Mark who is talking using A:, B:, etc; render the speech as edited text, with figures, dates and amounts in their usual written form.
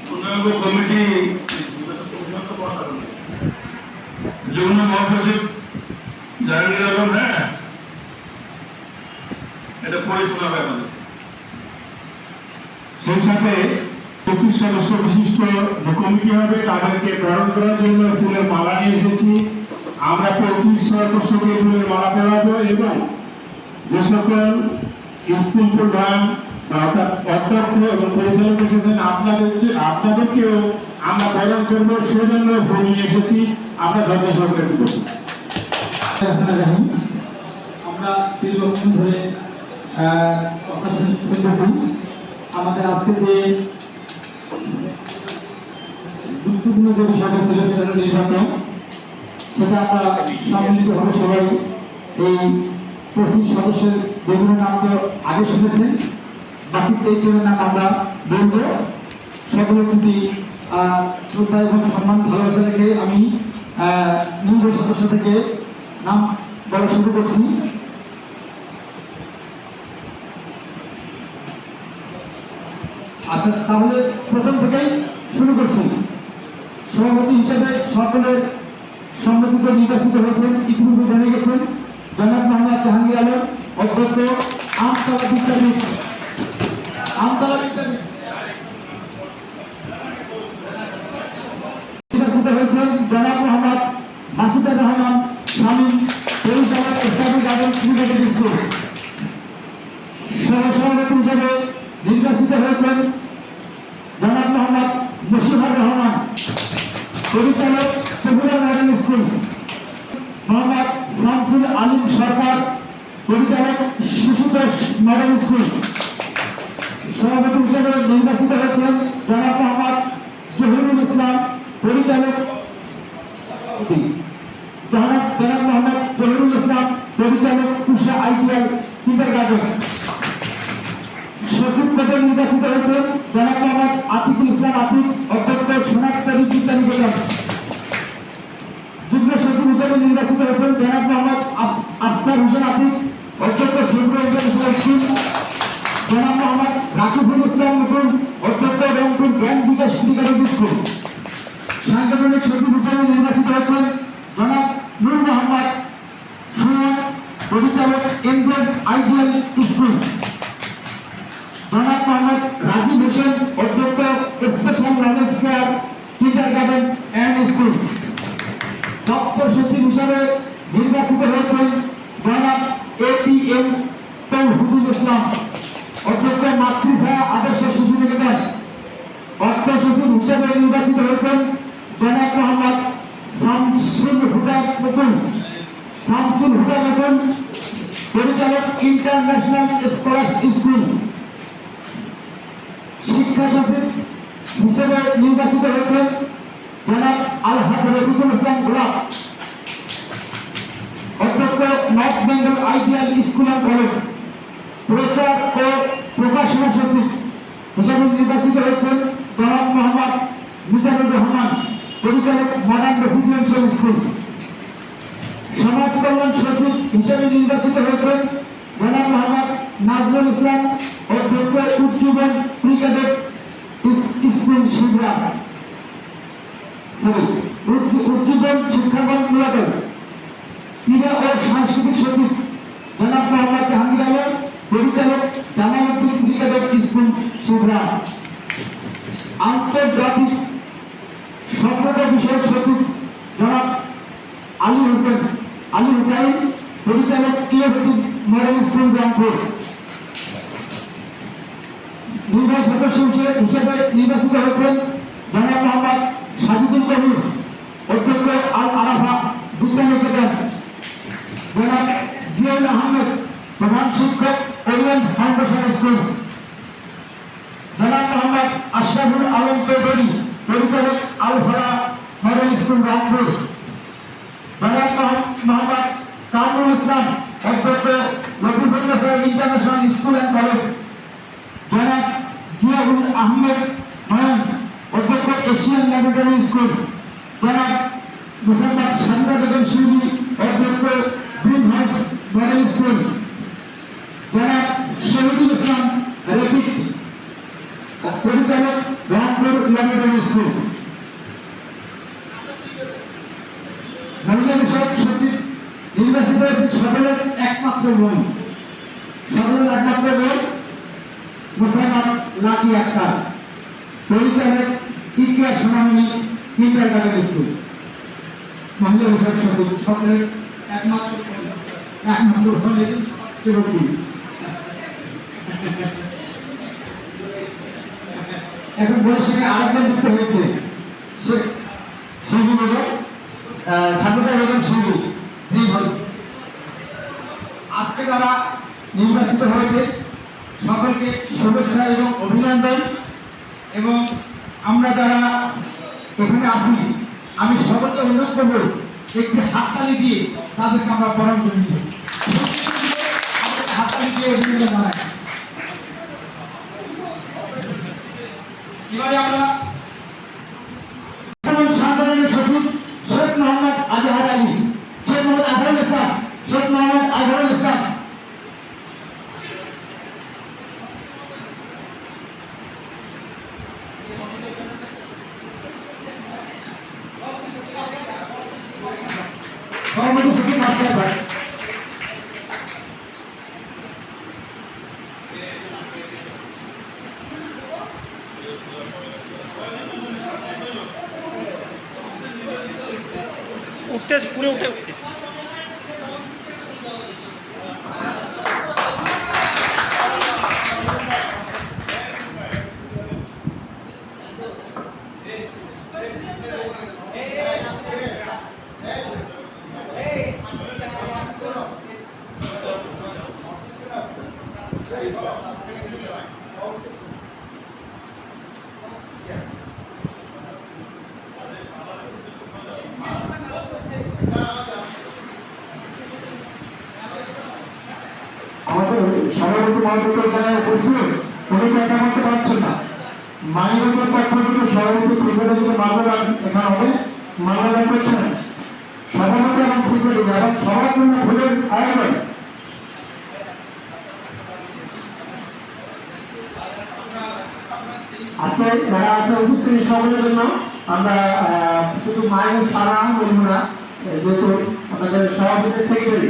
A: পূর্ণাঙ্গ কমিটি যুগ্ম মহাসচিব জাহাঙ্গীর আলম, হ্যাঁ এটা পড়ে শোনাবে আমাদের।
B: সেই সাথে 25 সদস্য বিশিষ্ট যে কমিটি হবে তাদেরকে প্রেরণ করার জন্য ফুলের মালা নিয়ে এসেছি। আমরা 25 সদস্যকে ফুলের মালা পরাবো এবং যে সকল স্কুল প্রধান অর্থাৎ অধ্যক্ষ এবং পরিচালক এসেছেন আপনাদেরকেও আমরা প্রেরণ করবো, সেজন্য ফুল নিয়ে এসেছি। আমরা ধৈর্য সহকারে করবো।
C: আমরা দীর্ঘক্ষণ ধরে শুনতেছি আমাদের আজকে যে গুরুত্বপূর্ণ যে বিষয়টা ছিল সেটা হলো নির্বাচন। সেটা আমরা সম্মিলিতভাবে সবাই এই 25 সদস্যের যেগুলোর নাম তো আগে শুনেছেন, বাকি 23 জনের নাম আমরা বলবো। সকলের প্রতি শ্রদ্ধা এবং সম্মান ভালোবাসা রেখে আমি নিজ সদস্য থেকে নাম বলা শুরু করছি। আচ্ছা, তাহলে প্রথম থেকেই শুরু করছি। সভাপতি হিসেবে সকলের সম্মতিতে নির্বাচিত হয়েছেন, ইতিমধ্যে জেনে গেছেন, জনাব মোহাম্মদ জাহাঙ্গীর আলম, অধ্যক্ষ আমতলা বিদ্যাপীঠ। নির্বাচিত হয়েছেন জনাব মোহাম্মদ মাসুদুর রহমান শামীম, পরিচালক ইসলামিক গার্ডেন ক্রিকেট স্কুল। সহসভাপতি হিসেবে নির্বাচিত হয়েছেন জনাব মোহাম্মদ মুশফিকুর রহমান, পরিচালক ত্রিপুরা মডেল স্কুল। মোহাম্মদ শামসুল আলিম সরকার, পরিচালক শিশুতোষ মডেল স্কুল। সভাপতি হিসেবে নির্বাচিত হয়েছেন জনাব মোহাম্মদ জহিরুল ইসলাম, পরিচালক জনাব মোহাম্মদ জহিরুল ইসলাম, পরিচালক উষা আইডিয়াল কিন্ডারগার্টেন। সচিব পদে নির্বাচিত হয়েছেন জনাব মোহাম্মদ আতিকুল ইসলাম আতিক, অধ্যক্ষ সোনারতরী বিদ্যা নিকেতন। যুগ্ম সচিব হিসেবে নির্বাচিত হয়েছেন জনাব মোহাম্মদ আফজাল হোসেন আতিক, অধ্যক্ষ সুব্র ইন্টারন্যাশনাল স্কুল। জনাব মোহাম্মদ রাকিবুল ইসলাম মুকুল, অধ্যক্ষ রংপুর জ্ঞান বিকাশ একাডেমি স্কুল। সাংগঠনিক সচিব হিসেবে নির্বাচিত হয়েছেন জনাব নূর মোহাম্মদ সুমন, পরিচালক এনজেড আইডিয়াল স্কুল। জনাব মোহাম্মদ রাজীব হোসেন, অধ্যক্ষ special knowledge care kindergarten and school. দপ্তর সচিব হিসাবে নির্বাচিত হয়েছেন জনাব এপিএম তৌহিদুল ইসলাম, অধ্যক্ষ মাতৃছায়া আদর্শ শিশু নিকেতন। অর্থ সচিব হিসাবে নির্বাচিত হয়েছেন জনাব মোহাম্মদ শামসুল হুদা মুকুল, পরিচালক ইন্টারন্যাশনাল স্কলার্স স্কুল। শিক্ষা সচিব হিসেবে নির্বাচিত হয়েছেন জনাব আলহাজ রফিকুল ইসলাম গোলাপ, অধ্যক্ষ north Bengal ideal school and college. প্রচার ও প্রকাশনা সচিব হিসেবে নির্বাচিত হয়েছেন জনাব মোহাম্মদ মিজানুর রহমান, পরিচালক মডার্ন রেসিডেন্সিয়াল স্কুল। সমাজ কল্যাণ সচিব হিসেবে নির্বাচিত হয়েছেন জনাব মোহাম্মদ নাজমুল ইসলাম, অধ্যক্ষ Ujjibon pre cadet school Shibra, Ujjibon শিক্ষাগণ মূলত। ক্রীড়া ও সাংস্কৃতিক সচিব জনাব মোহাম্মদ জাহাঙ্গীর আলম, পরিচালক জামালউদ্দিন প্রি ক্যাডেট স্কুল শিবরা। আন্তর্জাতিক সম্পর্ক বিষয়ক সচিব জনাব আলী হুসাইন, পরিচালক ইলেভেন মডেল স্কুল রংপুর। নির্বাহী সদস্য হিসেবে নির্বাচিত হয়েছেন জনাব মোহাম্মদ সাজিদুল কবির, অধ্যক্ষ আল আরাফা বিদ্যা নিকেতন। জনাব জিয়াউল আহমেদ, প্রধান শিক্ষক ওরিয়েন্ট ফাউন্ডেশন স্কুল। জনাব মোহাম্মদ আশরাফুল আলম চৌধুরী, পরিচালক আলফারা মডেল স্কুল রংপুর। জনাব মোহাম্মদ কামরুল ইসলাম, অধ্যক্ষ Latiful international school and college. জনাব জিয়াউল আহমেদ নয়ন, অধ্যক্ষ এশিয়ান ল্যাবরেটরি স্কুল। জনাব মুসাম্মদ সান্দা বেগম শিউলি, অধ্যক্ষ গ্রিন হাউস মডেল স্কুল। জনাব শহীদুল ইসলাম রেপিড, পরিচালক ইলামিডাল স্কুল। মহিলা বিষয়ক সচিব নির্বাচিত সকলের একমাত্র বোন, সকলের একমাত্র বোন মুসাম্মদ লাকি আক্তার, পরিচালক ইকরা সোনামণি কিন্ডারগার্টেন স্কুল। মহিলা বিষয়ক সচিব সকলের একমাত্র বোন কি বলছি। এখন বোনের সঙ্গে আরেকজন যুক্ত হয়েছে, শিবু বেগম, সাজেদা বেগম শিবু। আজকে তারা নির্বাচিত হয়েছে, সকলকে শুভেচ্ছা এবং অভিনন্দন। এবং আমরা যারা এখানে আছি, আমি সকলকে অনুরোধ করবো একটি হাততালি দিয়ে তাদেরকে আমরা বরণ করে নিব। হাততালি দিয়ে অভিনন্দন জানাই। এবারে আমরা সাধারণ সচিব শেখ মোহাম্মদ আজহার আলী, শেখ মোহাম্মদ আজহারুল ইসলাম, শেখ মোহাম্মদ আজহারুল ইসলাম। সভাপতি সচিব মাস্টার ভাই।
D: উঠতেছে, পুরো উঠতেছে।
C: আমাদের সভাপতি মহোদয় যারা উপস্থিত, উনি কথা বলতে পারছেন না। মাইনরের পক্ষ থেকে সভাপতি সেক্রেটারি মামলা এখানে হবে, মামলা করছেন সভাপতি এবং সেক্রেটারি এবং সবার জন্য ভুলের আয়োজন। আজকে যারা আছে উপস্থিত সকলের জন্য আমরা শুধু মাইনাস সারা বলবো না, যেহেতু আমাদের সভাপতি সেক্রেটারি